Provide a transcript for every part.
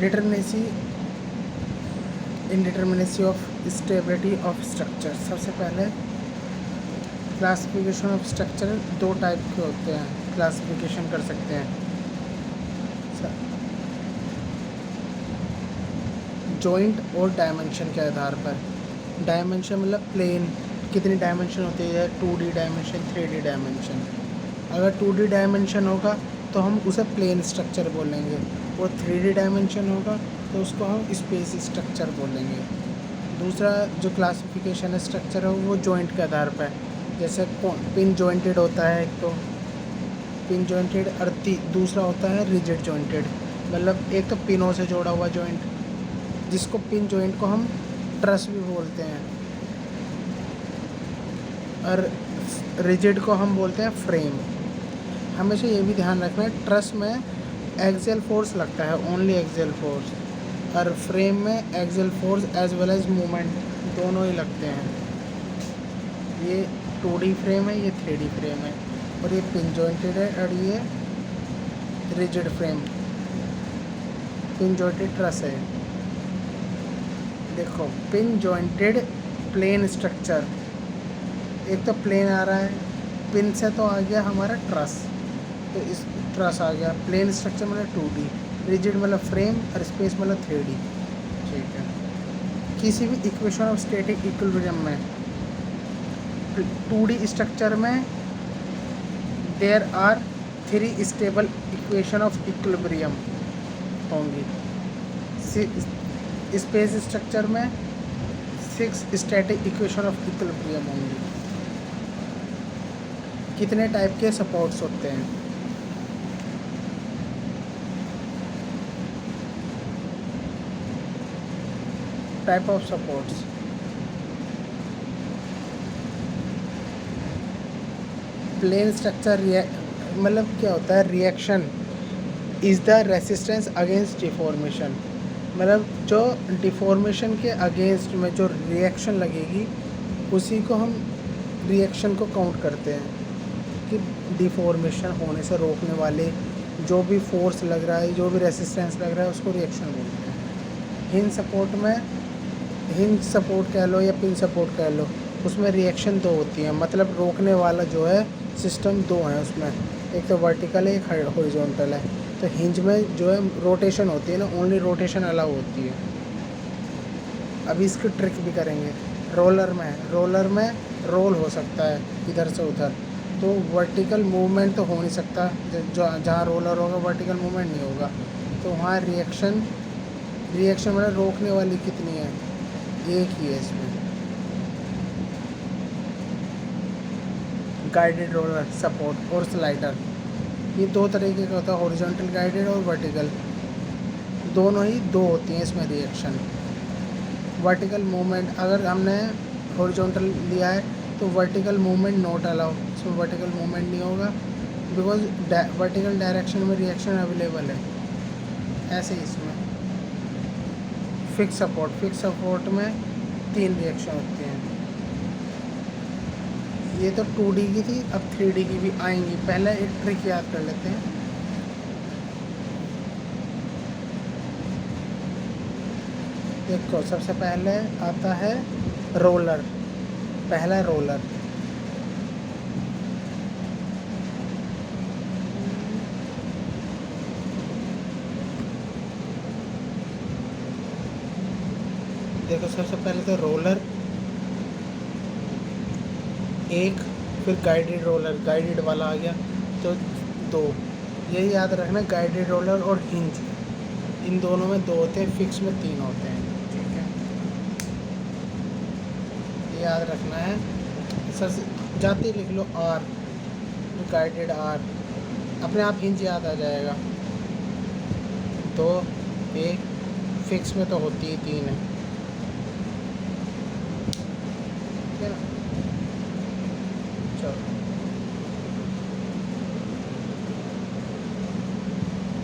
डिटरमिनेसी indeterminacy of stability of structure. सबसे पहले classification of structure दो टाइप के होते हैं, क्लासिफिकेशन कर सकते हैं। जॉइंट और डायमेंशन के आधार पर। डायमेंशन मतलब प्लेन, कितनी डायमेंशन होती है, 2D डायमेंशन, 3D डायमेंशन। अगर 2D डायमेंशन होगा तो हम उसे प्लेन स्ट्रक्चर बोलेंगे, और 3D डायमेंशन होगा तो उसको हम स्पेस स्ट्रक्चर बोलेंगे। दूसरा जो क्लासिफिकेशन है स्ट्रक्चर है वो जॉइंट के आधार पर है। जैसे पिन जॉइंटेड होता है एक, तो पिन जॉइंटेड, और दूसरा होता है रिजिड जॉइंटेड। मतलब एक तो पिनों से जोड़ा हुआ जॉइंट, जिसको पिन जॉइंट को हम ट्रस भी बोलते हैं, और रिजिड को हम बोलते हैं फ्रेम। हमेशा ये भी ध्यान रखना है, ट्रस में एक्सियल फोर्स लगता है, ओनली एक्सियल फोर्स, और फ्रेम में axial force as well as movement दोनों ही लगते हैं। ये 2D फ्रेम है, ये 3D फ्रेम है, और ये पिन जॉइंटेड है, और ये rigid frame, pin jointed truss है। देखो पिन जॉइंटेड प्लेन स्ट्रक्चर, एक तो प्लेन आ रहा है, पिन से तो आ गया हमारा ट्रस, तो इस ट्रस आ गया। प्लेन स्ट्रक्चर मतलब 2D, रिजिड मतलब फ्रेम, और स्पेस मतलब 3D। ठीक है। किसी भी इक्वेशन ऑफ स्टैटिक इक्विलिब्रियम में 2D स्ट्रक्चर में there are 3 stable equation of equilibrium होंगी। स्पेस स्ट्रक्चर में 6 स्टैटिक इक्वेशन ऑफ इक्विलिब्रियम होंगी। कितने टाइप के सपोर्ट्स होते हैं? Type of supports, plane structure मतलब क्या होता है, reaction is the resistance against deformation. मतलब जो डिफॉर्मेशन के अगेंस्ट में जो रिएक्शन लगेगी उसी को हम रिएक्शन को काउंट करते हैं, कि डिफॉर्मेशन होने से रोकने वाले जो भी फोर्स लग रहा है, जो भी रेसिस्टेंस लग रहा है, उसको रिएक्शन बोलते हैं। हिंज सपोर्ट में, हिंज सपोर्ट कह लो या पिन सपोर्ट कह लो, उसमें रिएक्शन दो होती है, मतलब रोकने वाला जो है सिस्टम दो है उसमें, एक तो वर्टिकल है, एक हॉरिजॉन्टल है। तो हिंज में जो है रोटेशन होती है ना, ओनली रोटेशन अलाउ होती है। अभी इसकी ट्रिक भी करेंगे। रोलर में रोल हो सकता है इधर से उधर, तो वर्टिकल मूवमेंट तो हो नहीं सकता, जहाँ रोलर होगा वर्टिकल मूवमेंट नहीं होगा, तो वहाँ रिएक्शन मतलब रोकने वाली कितनी है, एक ही है इसमें। गाइडेड रोलर सपोर्ट और स्लाइडर, ये दो तरीके का होता है, हॉरिजॉन्टल गाइडेड और वर्टिकल, दोनों ही दो होती हैं इसमें रिएक्शन। वर्टिकल मूवमेंट अगर हमने हॉरिजॉन्टल लिया है तो वर्टिकल मूवमेंट नॉट अलाउ, इसमें वर्टिकल मूवमेंट नहीं होगा, बिकॉज वर्टिकल डायरेक्शन में रिएक्शन अवेलेबल है। ऐसे ही इसमें फिक्स सपोर्ट में 3 रिएक्शन होती हैं। ये तो 2D की थी, अब 3D की भी आएंगी। पहले एक ट्रिक याद कर लेते हैं। देखो सबसे पहले आता है रोलर, पहला रोलर, देखो सबसे पहले तो रोलर एक, फिर गाइडेड रोलर, गाइडेड वाला आ गया तो 2। यही याद रखना, गाइडेड रोलर और हिंज इन दोनों में 2 होते हैं, फिक्स में 3 होते हैं। ठीक है, ये याद रखना है। सर जाते ही लिख लो R, गाइडेड R, अपने आप हिंज याद आ जाएगा। 2 1, फिक्स में तो होती ही 3 है। ठीक है ना, चलो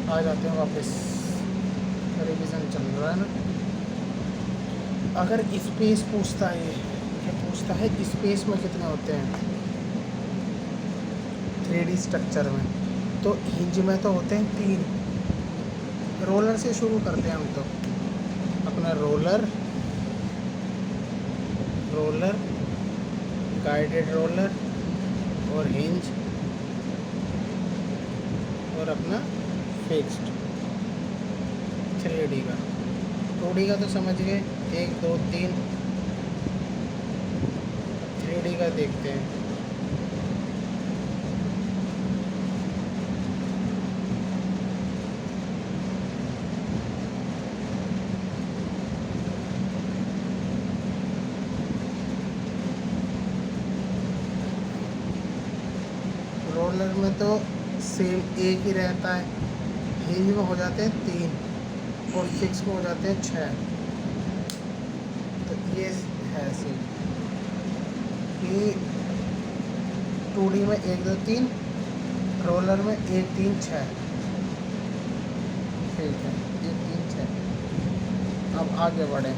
आ जाते हैं वापस, रिवीजन चल रहा है ना। अगर स्पेस पूछता है, ये पूछता है स्पेस में कितने होते हैं 3D स्ट्रक्चर में, तो हिंज में तो होते हैं 3, रोलर से शुरू करते हैं हम तो अपना रोलर गाइडेड रोलर और हिंज और अपना फिक्स्ड 3D का। 2D का तो समझ गए, 1 2 3। 3D का देखते हैं। रोलर में तो सेम एक ही रहता है, हिंज में हो जाते हैं 3 और फिक्स में हो जाते हैं 6। तो ये है सेम कि 2D में 1 2 3, रोलर में 1 3 6। ठीक है, 1 3 6। अब आगे बढ़ें।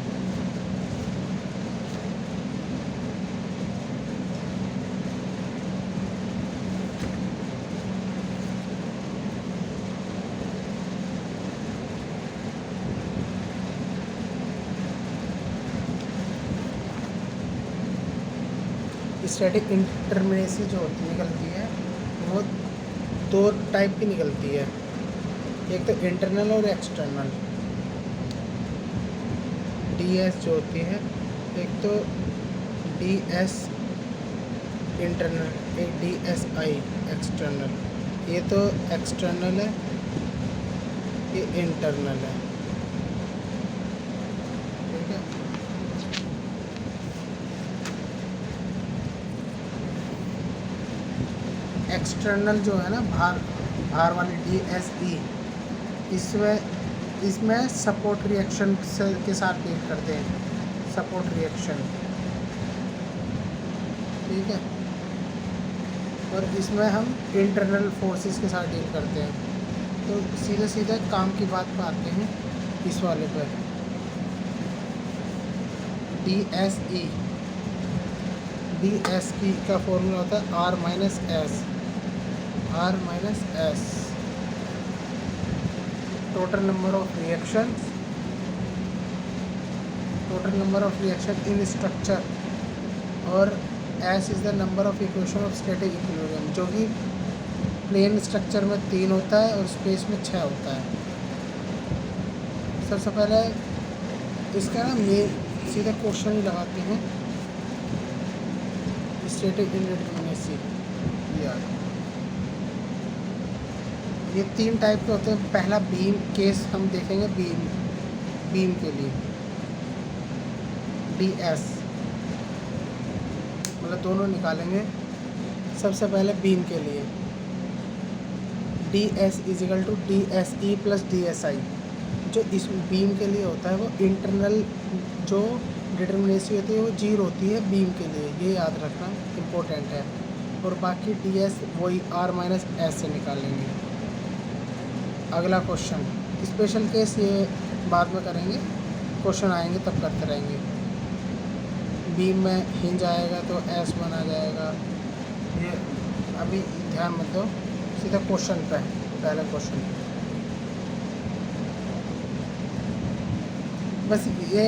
स्टैटिक इंटरमिनेसी जो निकलती है वो 2 टाइप की निकलती है, एक तो इंटरनल और एक्सटर्नल। DS जो होती है, एक तो DS इंटरनल, एक DSI एक्सटर्नल। ये तो एक्सटर्नल है, ये इंटरनल है। ठीक है, एक्सटर्नल जो है ना बाहर वाली DSE, इसमें सपोर्ट रिएक्शन के साथ डील करते हैं, सपोर्ट रिएक्शन। ठीक है, और इसमें हम इंटरनल फोर्सेस के साथ डील करते हैं। तो सीधे सीधे काम की बात पर आते हैं इस वाले पर। DSE का फॉर्मूला होता है R minus S, total number of reaction in structure, और S is the number of equation of static equilibrium, जो कि प्लेन स्ट्रक्चर में 3 होता है और स्पेस में 6 होता है। सबसे पहले इसका ना सीधा क्वेश्चन ही लगाते हैं, स्टैटिक इंडिटरमिनेसी। ये 3 टाइप के होते हैं। पहला बीम केस हम देखेंगे, बीम के लिए DS, मतलब दोनों निकालेंगे। सबसे पहले बीम के लिए DS is equal to DSE plus DSI। जो इस बीम के लिए होता है वो इंटरनल जो डिटर्मिनेसी होती है वो 0 होती है बीम के लिए, ये याद रखना इम्पोर्टेंट है। और बाकी DS वही R माइनस एस से निकालेंगे। अगला क्वेश्चन, स्पेशल केस ये बाद में करेंगे, क्वेश्चन आएंगे तब करते रहेंगे। बीम में हिंज आएगा तो S1 आ जाएगा। ये अभी ध्यान मत दो, सीधा क्वेश्चन पे, पहला क्वेश्चन। बस ये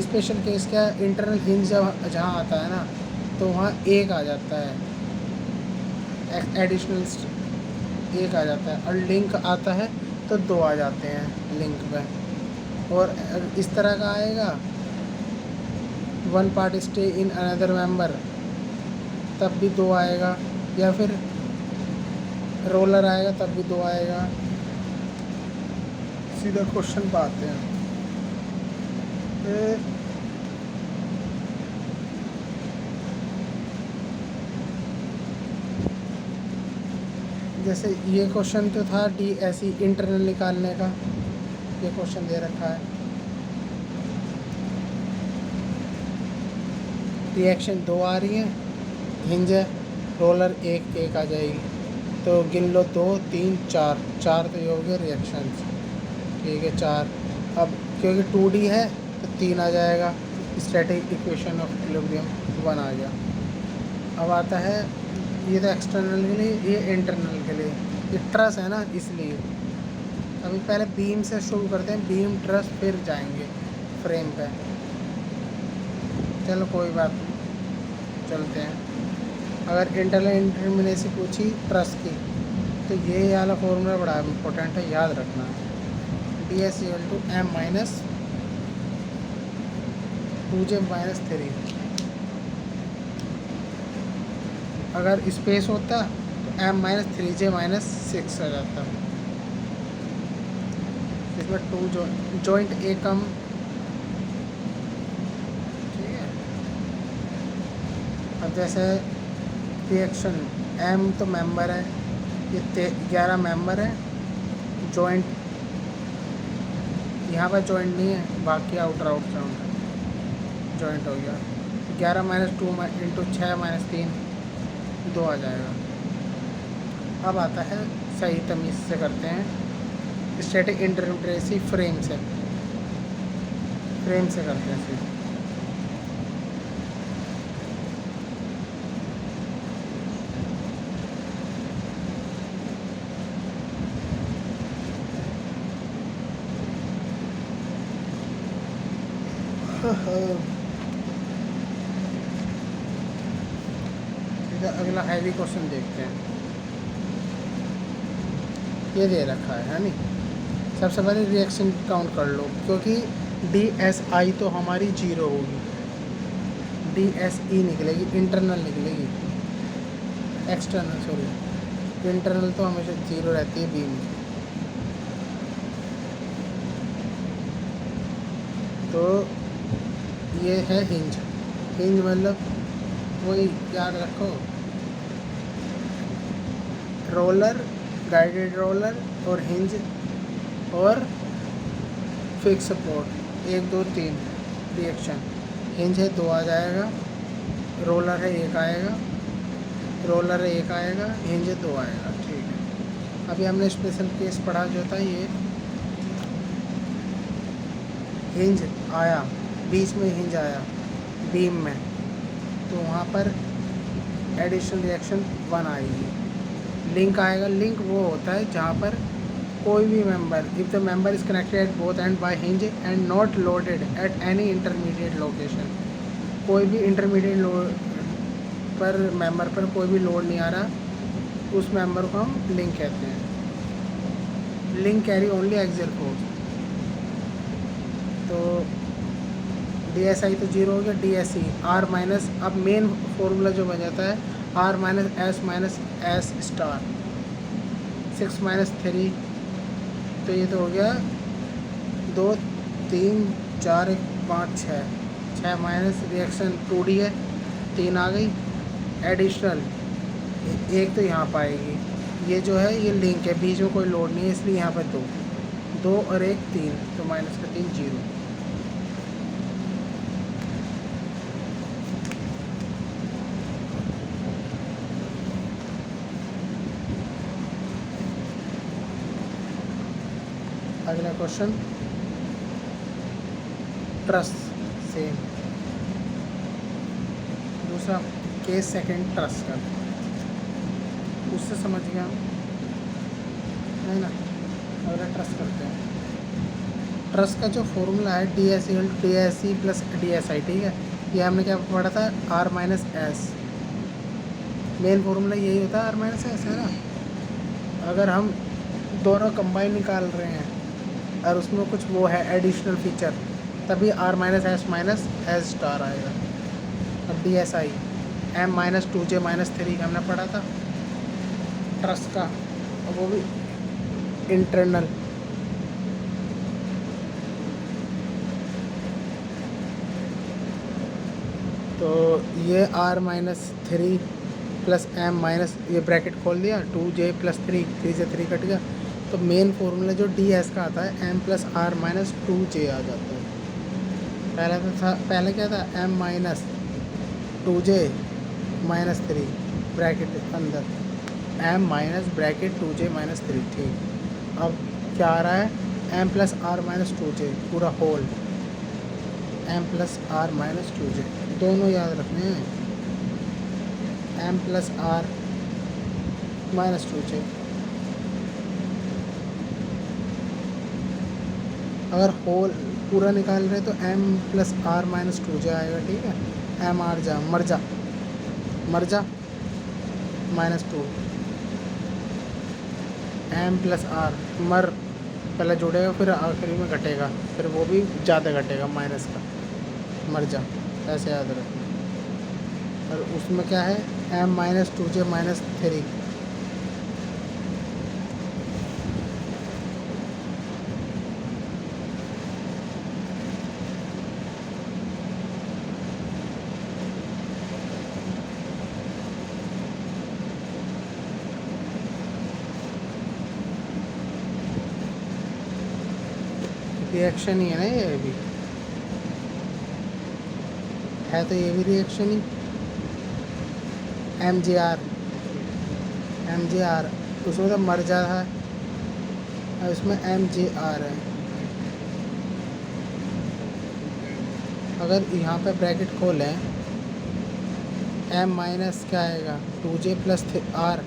स्पेशल केस क्या, इंटरनल हिंज जहाँ आता है ना तो वहाँ 1 आ जाता है, एडिशनल 1 आ जाता है, और लिंक आता है तो 2 आ जाते हैं लिंक में। और इस तरह का आएगा 1 part stay in another member, तब भी 2 आएगा। या फिर रोलर आएगा तब भी 2 आएगा। सीधा क्वेश्चन पे आते हैं। जैसे ये क्वेश्चन तो था DSE इंटरनल निकालने का, ये क्वेश्चन दे रखा है। रिएक्शन 2 आ रही है, हिंज है, रोलर 1 आ जाएगी। तो गिन लो 2 3 4 तो ये हो गए रिएक्शंस। ठीक है, 4। अब क्योंकि 2D है तो 3 आ जाएगा, स्टैटिक इक्वेशन ऑफ इक्विलिब्रियम 1 आ गया। अब आता है, ये तो एक्सटर्नल के लिए, ये इंटरनल के लिए। ये ट्रस है ना इसलिए, अभी पहले बीम से शुरू करते हैं, बीम ट्रस फिर जाएंगे फ्रेम पे। चलो कोई बात नहीं, चलते हैं। अगर इंटरनल इंटरमिनेसी पूछी ट्रस की तो ये वाला फॉर्मूला बड़ा इम्पोर्टेंट है, याद रखना। D S equal to M minus 2j minus 3। अगर स्पेस होता तो एम माइनस 3j माइनस 6 आ जाता। इसमें 2 जॉइंट ए कम, ठीक है। अब जैसे रिएक्शन एम तो मेंबर है, ये 11 मेंबर है, जॉइंट यहाँ पर जॉइंट नहीं है, बाकी आउटर आउट साउंड जॉइंट हो गया। 11 माइनस 2 इंटू 6 माइनस 3 2 आ जाएगा। अब आता है सही तमीज़ से करते हैं, स्टैटिक इंटरमिनेसी फ्रेम से करते हैं फिर। अगला हैवी क्वेश्चन देखते हैं। ये दे रखा है नहीं। सबसे पहले रिएक्शन काउंट कर लो, क्योंकि DSI तो हमारी 0 होगी, DSE निकलेगी, इंटरनल निकलेगी, एक्सटर्नल सॉरी, इंटरनल तो हमेशा 0 रहती है बीम। तो ये है हिंज। हिंज मतलब वही याद रखो, रोलर, गाइडेड रोलर और हिंज और फिक्स सपोर्ट, 1 2 3 रिएक्शन। हिंज है 2 आ जाएगा, रोलर है 1 आएगा, रोलर है 1 आएगा, हिंज है 2 आएगा, ठीक है। अभी हमने स्पेशल केस पढ़ा जो था, ये हिंज आया, बीच में हिंज आया बीम में, तो वहाँ पर एडिशनल रिएक्शन 1 आएगी। लिंक आएगा, लिंक वो होता है जहाँ पर कोई भी member, if the member is connected at both end by hinge and not loaded at any intermediate location, कोई भी इंटरमीडिएट पर मेंबर पर कोई भी लोड नहीं आ रहा, उस मेंबर को हम लिंक कहते हैं। Link carry only axial force. तो DSI तो 0 हो गया, DSE R माइनस, अब मेन फॉर्मूला जो बन जाता है R minus S star, 6 minus 3, तो ये तो हो गया 2 3 4 1 5 6 माइनस रिएक्शन 2D है, 3 आ गई, एडिशनल 1 तो यहाँ पाएगी, ये जो है ये लिंक है, बीच में कोई लोड नहीं है, इसलिए यहाँ पर 2 और 1 3, तो माइनस का 3 0। अगला क्वेश्चन ट्रस सेम, दूसरा केस सेकंड ट्रस का, उससे समझ गया है ना। अगला ट्रस करते हैं। ट्रस का जो फॉर्मूला है DSE प्लस DSI, ठीक है। ये हमने क्या पढ़ा था, R minus S, main formula यही होता है, R माइनस S है ना। अगर हम दोनों कंबाइन निकाल रहे हैं और उसमें कुछ वो है एडिशनल फीचर, तभी R माइनस S स्टार आएगा। अब DSI M minus 2J minus 3 हमने पढ़ा था ट्रस का, और वो भी इंटरनल। तो ये R minus 3 plus M minus, ये ब्रैकेट खोल दिया, 2J प्लस 3 से 3 कट गया, तो मेन फॉर्मूला जो DS का आता है M plus R minus 2J आ जाता है। पहले तो था, पहले क्या था, M minus 2J minus 3 bracket अंदर, M minus bracket 2J minus 3, ठीक। अब क्या आ रहा है, M plus R minus 2J पूरा whole, M plus R minus 2J, दोनों याद रखने हैं, M plus R minus 2J। अगर होल पूरा निकाल रहे तो m plus R minus two J आएगा, ठीक है। एम आर जा मर जा minus two, M plus R मर पहले जुड़ेगा फिर आखिरी में घटेगा, फिर वो भी ज़्यादा घटेगा माइनस का, मर जा, ऐसे याद रखना। और उसमें क्या है, एम माइनस टू जे माइनस थ्री, रिएक्शन ही है ना ये भी, है तो ये भी reaction he. M J are उसमें तो मर जा है और इसमें एम जे आर है। अगर यहाँ पे ब्रैकेट खोलें, एम माइनस क्या आएगा, two J plus R,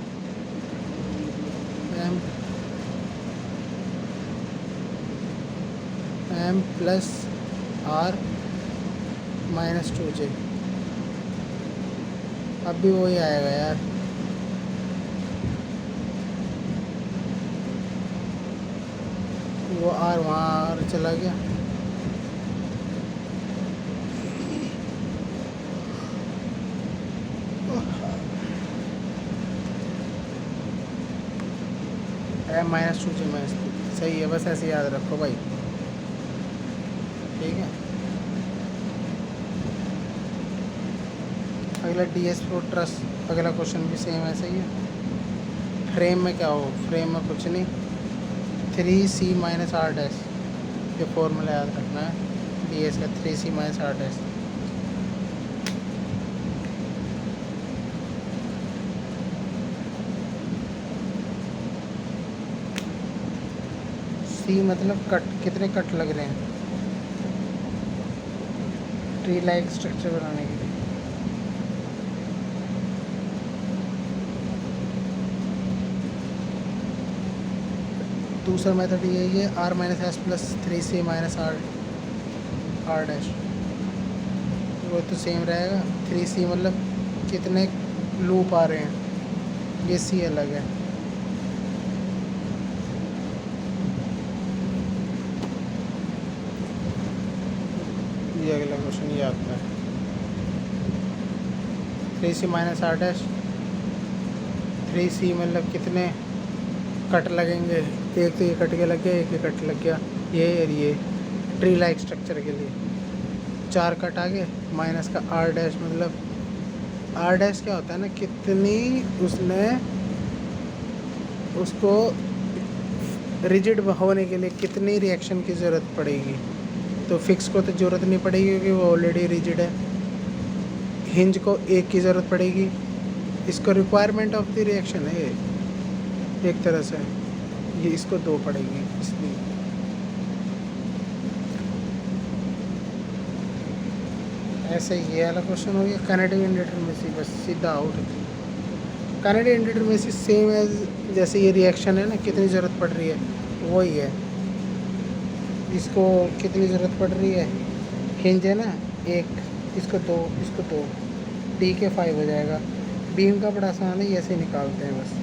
M plus R minus two J, अब भी वही आएगा यार। वो आर वहाँ आर चला गया, एम माइनस टू जे माइनस टू, सही है, बस ऐसे याद रखो भाई, ठीक है। अगला डी एस ट्रस, अगला क्वेश्चन भी सेम ऐसे ही है। फ्रेम में क्या हो, फ्रेम में कुछ नहीं, three C minus R dash, ये फॉर्मूला याद रखना है डी एस का, three C minus R dash. C मतलब कट, कितने कट लग रहे हैं ट्री लाइक स्ट्रक्चर बनाने के लिए। दूसरा मेथड ये है R minus S plus three C minus R dash, वो तो सेम रहेगा। थ्री सी मतलब कितने लूप आ रहे हैं, ये सी अलग है। ये अगला क्वेश्चन ये आता है, three C minus R dash, three C मतलब कितने कट लगेंगे, एक तो ये कट के लग गया, एक ये कट लग गया, ये ट्री लाइक स्ट्रक्चर के लिए चार कट आ गए। माइनस का आर डैश मतलब, आर डैश क्या होता है ना, कितनी उसने उसको रिजिड होने के लिए कितनी रिएक्शन की ज़रूरत पड़ेगी। तो फिक्स को तो ज़रूरत नहीं पड़ेगी क्योंकि वो ऑलरेडी रिजिड है। हिंज को एक की ज़रूरत पड़ेगी, इसको रिक्वायरमेंट ऑफ द रिएक्शन है ये एक तरह से, ये इसको दो पड़ेगी इसलिए। ऐसे ये वाला क्वेश्चन हो गया। कैनेडियन इंडिटरमेसी बस सीधा आउट। कैनेडियन इंडिटरमेसी सेम एज जैसे ये रिएक्शन है ना, कितनी ज़रूरत पड़ रही है वही है, इसको कितनी ज़रूरत पड़ रही है, हिंज है ना एक, इसको दो डी के 5 हो जाएगा। बीम का बड़ा आसान है, ये ऐसे निकालते हैं बस।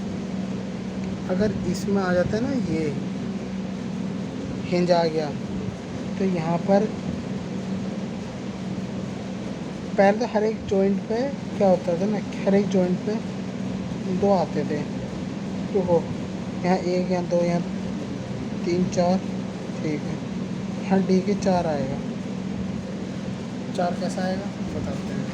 अगर इसमें आ जाता है ना ये हिंज आ गया, तो यहाँ पर पहले तो हर एक जॉइंट पे क्या होता था ना, हर एक जॉइंट पे दो आते थे, तो हो यहाँ एक, यहाँ दो, यहाँ तीन, चार, ठीक है। यहाँ डी के 4 आएगा, 4 कैसा आएगा बताते हैं।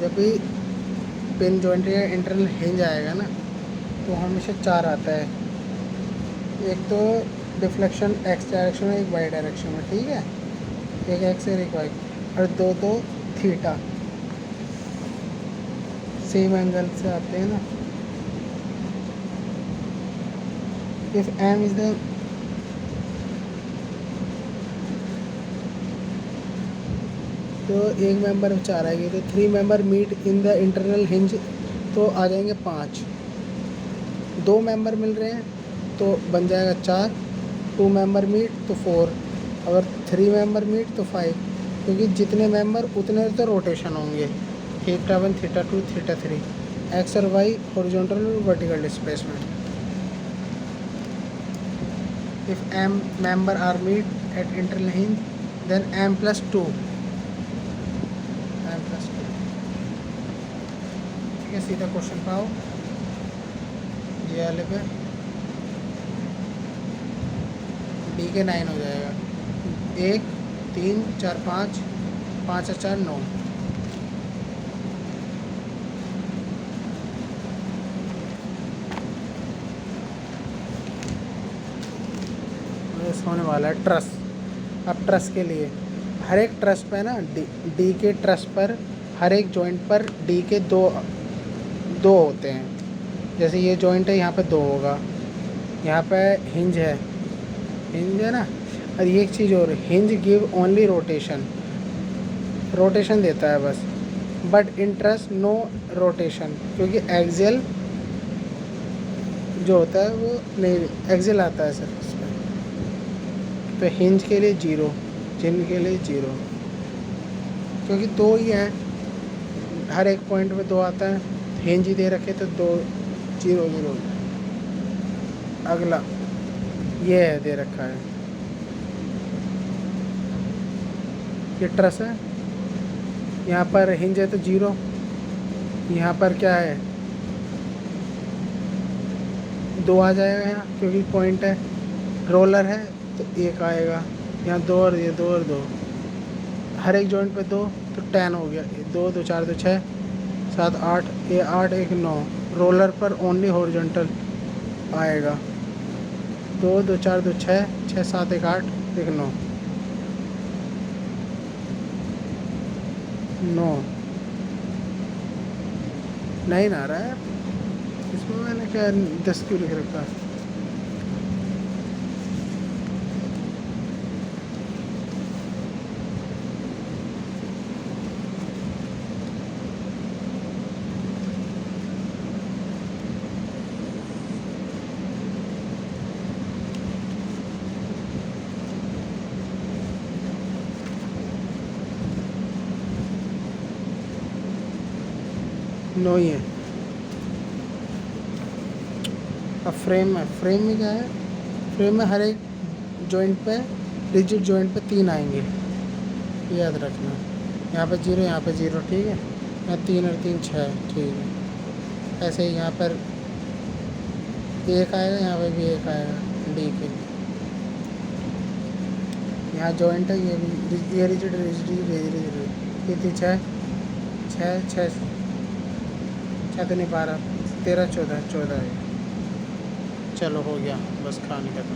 जब भी पिन जॉइंट या इंटरनल हिंज आएगा ना, तो हमेशा 4 आता है। एक तो डिफ्लेक्शन एक्स डायरेक्शन में, एक वाई डायरेक्शन में, ठीक है, एक एक्स और एक वाई, और दो थीटा सेम एंगल से आते हैं ना। इफ एम इज द तो एक मेंबर 4 आएगी, तो 3 member meet in the internal hinge, तो आ जाएंगे 5। 2 मेंबर मिल रहे हैं तो बन जाएगा 4, 2 मेंबर मीट तो 4, अगर 3 मेंबर मीट तो 5, क्योंकि जितने मेंबर उतने तो रोटेशन होंगे। थीटा 1, थीटा 2, थीटा 3, एक्स और वाई हॉरिजॉन्टल और vertical displacement. If m member are meet at internal hinge, then m plus 2, ठीक है। सीधा क्वेश्चन पाओ ये वाले पे, डी के 9 हो जाएगा। 1 3 4 5, 5 और 4 9। होने वाला है ट्रस। अब ट्रस के लिए हर एक ट्रस पे ना डी के ट्रस पर हर एक जॉइंट पर डी के दो होते हैं। जैसे ये जॉइंट है, यहाँ पे 2 होगा, यहाँ पे हिंज है ना। और ये एक चीज़ और, हिंज गिव ओनली रोटेशन देता है बस, but in truss no rotation, क्योंकि एक्सियल जो होता है वो नहीं, एक्सियल आता है सर इसमें। तो हिंज के लिए 0, जिन के लिए 0, क्योंकि 2 ही है, हर एक पॉइंट में 2 आता है। हिंज ही दे रखे तो 2 0 0। अगला ये है दे रखा है, ये ट्रस है, यहाँ पर हिंज है तो 0, यहाँ पर क्या है 2 आ जाएगा यहाँ, क्योंकि पॉइंट है। रोलर है तो 1 आएगा, यहाँ 2 और ये 2 और 2, हर एक जॉइंट पे 2, तो 10 हो गया। 2 2 4 2 6 7 8, ये 8 1 9। रोलर पर ओनली हॉरिजॉन्टल आएगा। 2 2 4 2 6 6 7 1 8 1 9 9। नहीं ना आ रहा है इसमें, मैंने क्या 10 क्यों लिख रखा है। नो ही है। अब फ्रेम में क्या है, फ्रेम में हर एक जॉइंट पे, रिजिड जॉइंट पे 3 आएंगे, याद रखना। यहाँ पे 0, यहाँ पे 0, ठीक है। यहाँ 3 और 3 6, ठीक है। ऐसे ही यहाँ पर 1 आएगा, यहाँ पे भी 1 आएगा डी के। यहाँ जॉइंट है, ये रिजिड ये 6 6 6 6 तो नहीं 12 13 14 14 है। चलो हो गया, बस खाने का तो।